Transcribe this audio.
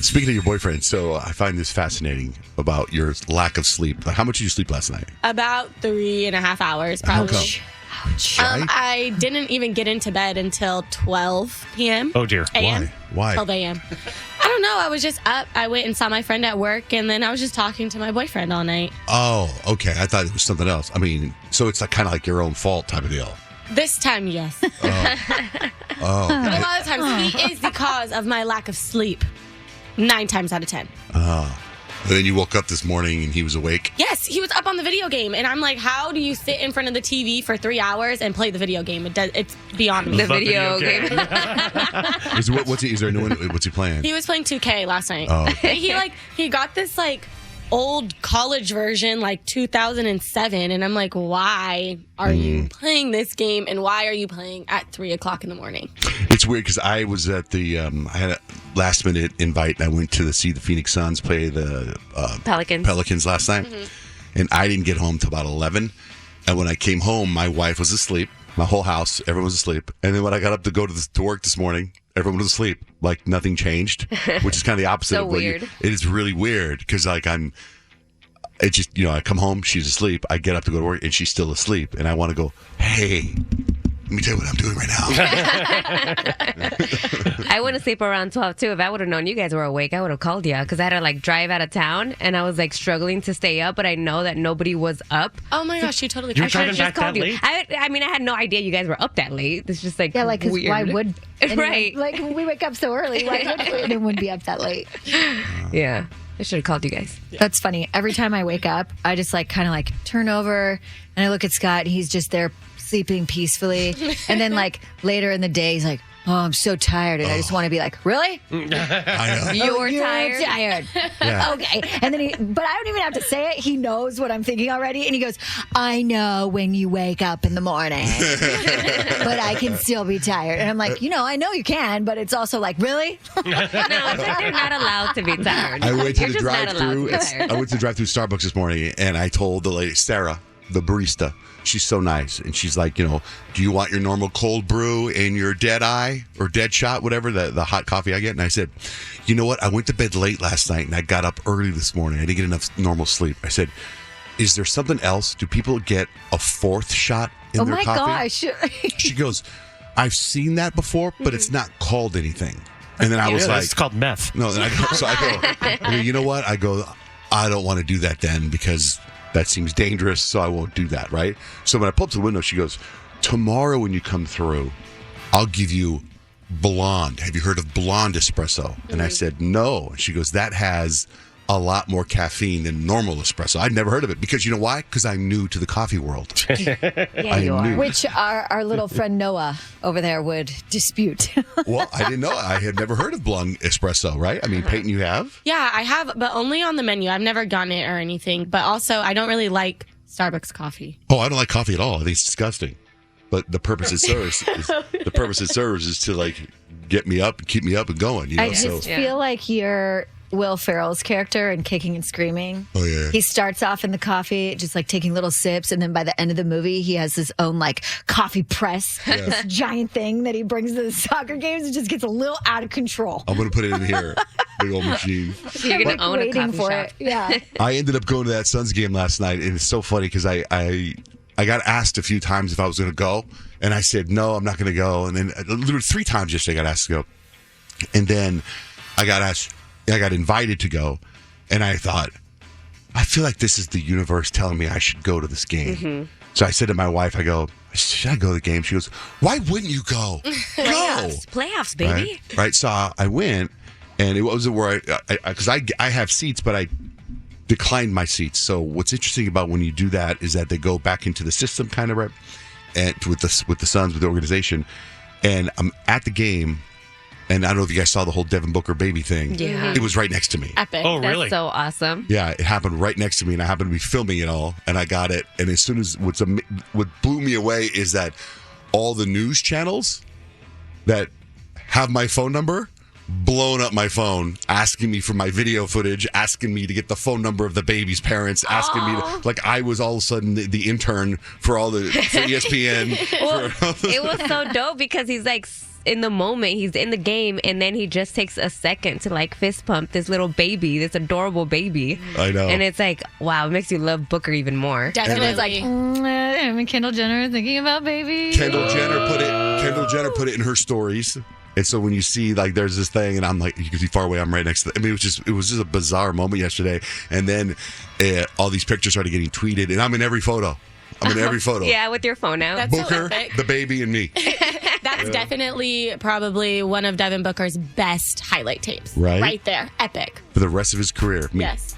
Speaking of your boyfriend, so I find this fascinating about your lack of sleep. Like, how much did you sleep last night? About 3.5 hours, probably. Ouch. I didn't even get into bed until 12 p.m. Oh, dear. a.m. Why? 12 a.m. I don't know. I was just up. I went and saw my friend at work, and then I was just talking to my boyfriend all night. Oh, okay. I thought it was something else. I mean, so it's like kind of like your own fault type of deal. This time, yes. Oh. But a lot of times, he is the cause of my lack of sleep. 9 times out of 10. And then you woke up this morning and he was awake? Yes, he was up on the video game. And I'm like, how do you sit in front of the TV for 3 hours and play the video game? It's beyond me. The video game. Is there a new one? What's he playing? He was playing 2K last night. Oh, okay. He got this old college version, 2007, and I'm like, why are you playing this game, and why are you playing at 3 o'clock in the morning? It's weird because I was at the I had a last minute invite and I went to see the Phoenix Suns play the Pelicans last night, and I didn't get home till about 11. And when I came home, my wife was asleep, my whole house, everyone was asleep. And then when I got up to go to work this morning, everyone was asleep. Like nothing changed, which is kind of the opposite. So of what weird. It is really weird because I come home, she's asleep. I get up to go to work and she's still asleep. And I want to go, hey, let me tell you what I'm doing right now. I went to sleep around 12 too. If I would have known you guys were awake, I would have called you because I had to drive out of town and I was struggling to stay up, but I know that nobody was up. Oh my gosh, you totally You're could have driving back that late? I mean, I had no idea you guys were up that late. It's just Yeah, because weird. why would anyone, Right. when we wake up so early, why would anyone be up that late? Yeah. I should have called you guys. That's funny. Every time I wake up, I just turn over and I look at Scott and he's just there sleeping peacefully. And then later in the day, he's like, oh, I'm so tired. And I just want to be like, really? I know. You're tired? Tired. Yeah. Okay. And then but I don't even have to say it. He knows what I'm thinking already. And he goes, I know when you wake up in the morning, but I can still be tired. And I'm like, I know you can, but it's also really? No, it's like they're not allowed to be tired. I went to You're the just not allowed drive-through. to be tired. I went to the drive-through Starbucks this morning, and I told the lady, Sarah, the barista, she's so nice, and she's like, do you want your normal cold brew and your dead eye or dead shot, whatever, the hot coffee I get? And I said, you know what? I went to bed late last night, and I got up early this morning. I didn't get enough normal sleep. I said, is there something else? Do people get a fourth shot in their coffee? Oh my gosh. She goes, I've seen that before, but it's not called anything. And then I was like, it's called meth. no, then I go, you know what? I go, I don't want to do that then because that seems dangerous, so I won't do that, right? So when I pull up to the window, she goes, tomorrow when you come through, I'll give you blonde. Have you heard of blonde espresso? And I said, no. And she goes, that has a lot more caffeine than normal espresso. I'd never heard of it because you know why? Because I'm new to the coffee world. Yeah, you are. Which our little friend Noah over there would dispute. Well, I didn't know. I had never heard of blonde espresso, right? I mean, Peyton, you have? Yeah, I have, but only on the menu. I've never gotten it or anything. But also, I don't really like Starbucks coffee. Oh, I don't like coffee at all. I think it's disgusting. But the purpose it serves is to get me up and keep me up and going. I just feel like you're Will Ferrell's character in Kicking and Screaming. Oh, yeah. He starts off in the coffee, just taking little sips, and then by the end of the movie, he has his own coffee press, this giant thing that he brings to the soccer games. It just gets a little out of control. I'm going to put it in here. Big old machine. You're going to own a coffee shop. It. Yeah. I ended up going to that Suns game last night, and it's so funny because I got asked a few times if I was going to go, and I said, no, I'm not going to go. And then literally 3 times yesterday I got asked to go. And then I got invited to go, and I thought, I feel like this is the universe telling me I should go to this game. Mm-hmm. So I said to my wife, I go, should I go to the game? She goes, why wouldn't you go? Go! Playoffs, baby. Right. So I went, and it wasn't where because I have seats, but I declined my seats. So what's interesting about when you do that is that they go back into the system kind of, right? And with the Suns, with the organization. And I'm at the game, and I don't know if you guys saw the whole Devin Booker baby thing. Yeah. It was right next to me. Epic. Oh, really? That's so awesome. Yeah, it happened right next to me, and I happened to be filming it all, and I got it. And as soon as what blew me away is that all the news channels that have my phone number blown up my phone, asking me for my video footage, asking me to get the phone number of the baby's parents, asking me to, I was all of a sudden the intern for ESPN. Well, it was so dope because he's in the moment, he's in the game, and then he just takes a second to like fist pump this little baby, this adorable baby. I know. And it's like, wow, it makes you love Booker even more. Definitely. It's like, him and Kendall Jenner thinking about baby. Kendall Jenner put it in her stories. And so when you see like there's this thing, and I'm like, you can see far away, I'm right next to. I mean, it was just a bizarre moment yesterday. And then all these pictures started getting tweeted, and I'm in every photo. Yeah, with your phone out. That's so Booker, epic. the baby, and me. That's definitely probably one of Devin Booker's best highlight tapes. Right? Right there. Epic. For the rest of his career. Me. Yes.